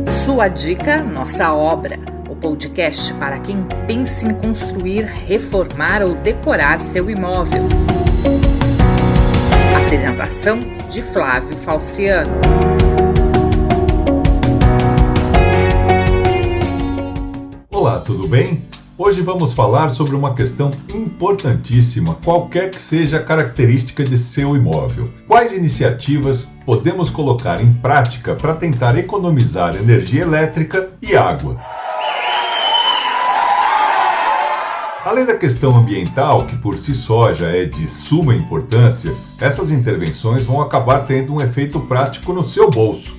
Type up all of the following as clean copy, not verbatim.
Sua dica, nossa obra. O podcast para quem pensa em construir, reformar ou decorar seu imóvel. Apresentação de Flávio Falciano. Olá, tudo bem? Hoje vamos falar sobre uma questão importantíssima, qualquer que seja a característica de seu imóvel. Quais iniciativas podemos colocar em prática para tentar economizar energia elétrica e água? Além da questão ambiental, que por si só já é de suma importância, essas intervenções vão acabar tendo um efeito prático no seu bolso,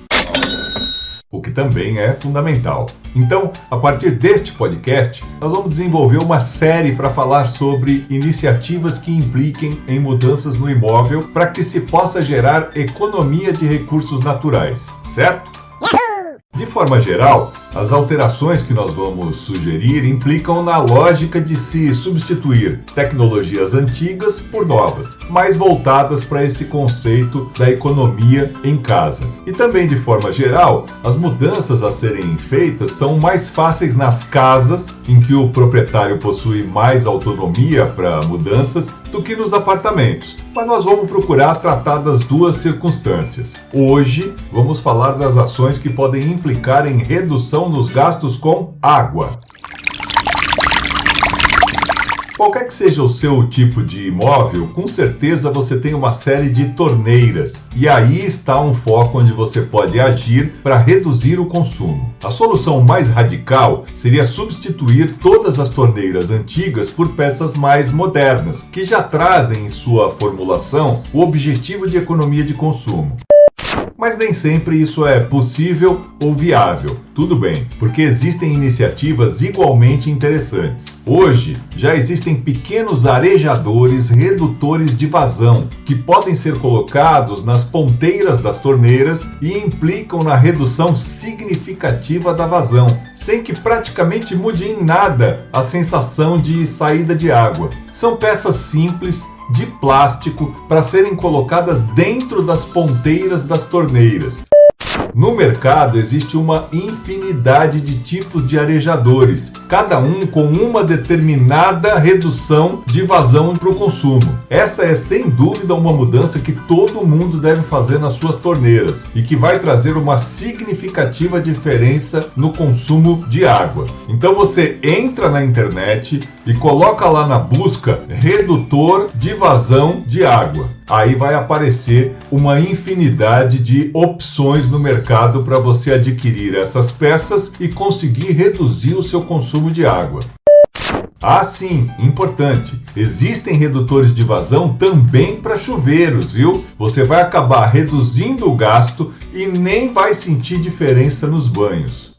o que também é fundamental. Então, a partir deste podcast, nós vamos desenvolver uma série para falar sobre iniciativas que impliquem em mudanças no imóvel para que se possa gerar economia de recursos naturais, certo? De forma geral, as alterações que nós vamos sugerir implicam na lógica de se substituir tecnologias antigas por novas, mais voltadas para esse conceito da economia em casa. E também, de forma geral, as mudanças a serem feitas são mais fáceis nas casas, em que o proprietário possui mais autonomia para mudanças, do que nos apartamentos. Mas nós vamos procurar tratar das duas circunstâncias. Hoje, vamos falar das ações que podem implicar em redução nos gastos com água. Qualquer que seja o seu tipo de imóvel, com certeza você tem uma série de torneiras. E aí está um foco onde você pode agir para reduzir o consumo. A solução mais radical seria substituir todas as torneiras antigas por peças mais modernas, que já trazem em sua formulação o objetivo de economia de consumo. Mas nem sempre isso é possível ou viável. Tudo bem, porque existem iniciativas igualmente interessantes. Hoje, já existem pequenos arejadores redutores de vazão, que podem ser colocados nas ponteiras das torneiras e implicam na redução significativa da vazão, sem que praticamente mude em nada a sensação de saída de água. São peças simples, de plástico, para serem colocadas dentro das ponteiras das torneiras. No mercado existe uma infinidade de tipos de arejadores, cada um com uma determinada redução de vazão para o consumo. Essa é sem dúvida uma mudança que todo mundo deve fazer nas suas torneiras e que vai trazer uma significativa diferença no consumo de água. Então você entra na internet e coloca lá na busca redutor de vazão de água. Aí vai aparecer uma infinidade de opções no mercado para você adquirir essas peças e conseguir reduzir o seu consumo de água. Ah, sim, importante. Existem redutores de vazão também para chuveiros, viu? Você vai acabar reduzindo o gasto e nem vai sentir diferença nos banhos.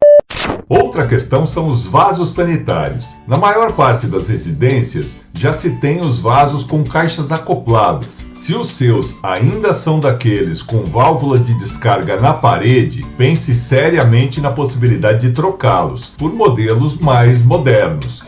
Outra questão são os vasos sanitários. Na maior parte das residências, já se tem os vasos com caixas acopladas. Se os seus ainda são daqueles com válvula de descarga na parede, pense seriamente na possibilidade de trocá-los por modelos mais modernos.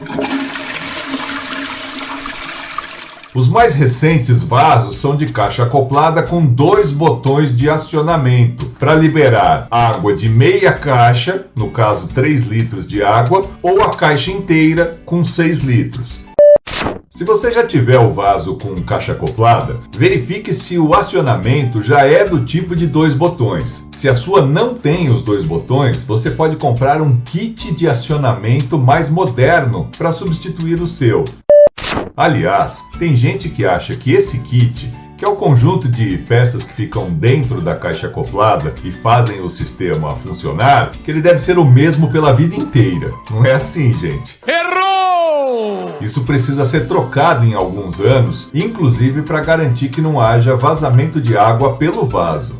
Os mais recentes vasos são de caixa acoplada com 2 botões de acionamento para liberar água de meia caixa, no caso 3 litros de água, ou a caixa inteira com 6 litros. Se você já tiver o vaso com caixa acoplada, verifique se o acionamento já é do tipo de 2 botões. Se a sua não tem os 2 botões, você pode comprar um kit de acionamento mais moderno para substituir o seu. Aliás, tem gente que acha que esse kit, que é o conjunto de peças que ficam dentro da caixa acoplada e fazem o sistema funcionar, que ele deve ser o mesmo pela vida inteira. Não é assim, gente. Errou! Isso precisa ser trocado em alguns anos, inclusive para garantir que não haja vazamento de água pelo vaso.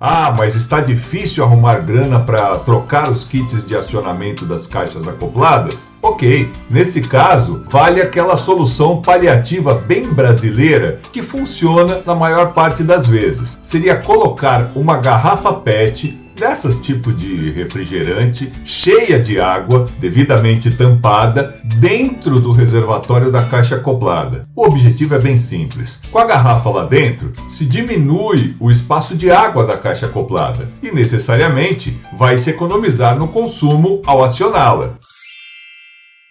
Ah, mas está difícil arrumar grana para trocar os kits de acionamento das caixas acopladas? Ok, nesse caso, vale aquela solução paliativa bem brasileira que funciona na maior parte das vezes. Seria colocar uma garrafa PET dessas tipo de refrigerante, cheia de água, devidamente tampada, dentro do reservatório da caixa acoplada. O objetivo é bem simples. Com a garrafa lá dentro, se diminui o espaço de água da caixa acoplada e necessariamente vai se economizar no consumo ao acioná-la.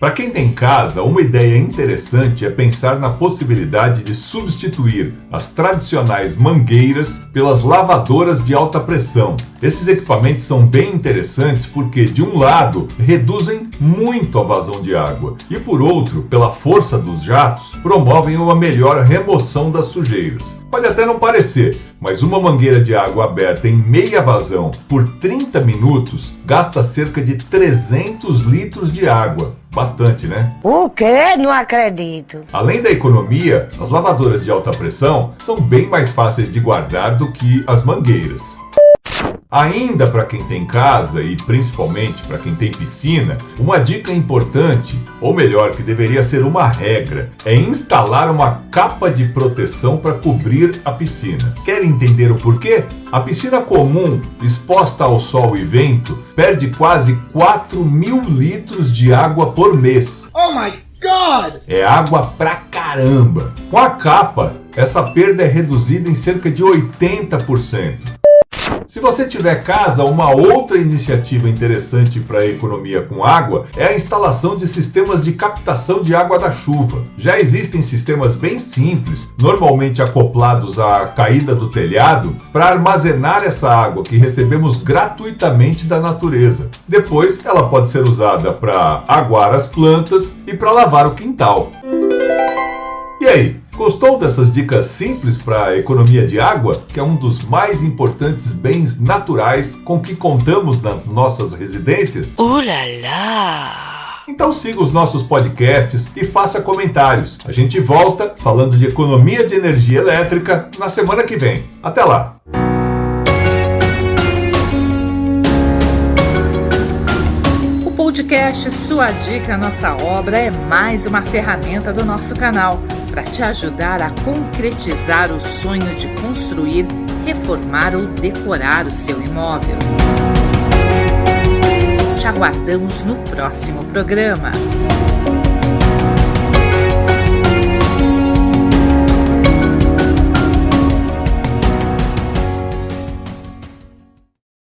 Para quem tem casa, uma ideia interessante é pensar na possibilidade de substituir as tradicionais mangueiras pelas lavadoras de alta pressão. Esses equipamentos são bem interessantes porque, de um lado, reduzem muito a vazão de água e, por outro, pela força dos jatos, promovem uma melhor remoção das sujeiras. Pode até não parecer, mas uma mangueira de água aberta em meia vazão por 30 minutos gasta cerca de 300 litros de água. Bastante, né? O quê? Não acredito. Além da economia, as lavadoras de alta pressão são bem mais fáceis de guardar do que as mangueiras. Ainda para quem tem casa e principalmente para quem tem piscina, uma dica importante, ou melhor, que deveria ser uma regra, é instalar uma capa de proteção para cobrir a piscina. Quer entender o porquê? A piscina comum, exposta ao sol e vento, perde quase 4.000 litros de água por mês. Oh my God! É água pra caramba! Com a capa, essa perda é reduzida em cerca de 80%. Se você tiver casa, uma outra iniciativa interessante para a economia com água é a instalação de sistemas de captação de água da chuva. Já existem sistemas bem simples, normalmente acoplados à caída do telhado, para armazenar essa água que recebemos gratuitamente da natureza. Depois, ela pode ser usada para aguar as plantas e para lavar o quintal. E aí? Gostou dessas dicas simples para a economia de água, que é um dos mais importantes bens naturais com que contamos nas nossas residências? Ulala! Então siga os nossos podcasts e faça comentários. A gente volta falando de economia de energia elétrica na semana que vem. Até lá! O podcast Sua Dica, Nossa Obra é mais uma ferramenta do nosso canal para te ajudar a concretizar o sonho de construir, reformar ou decorar o seu imóvel. Te aguardamos no próximo programa.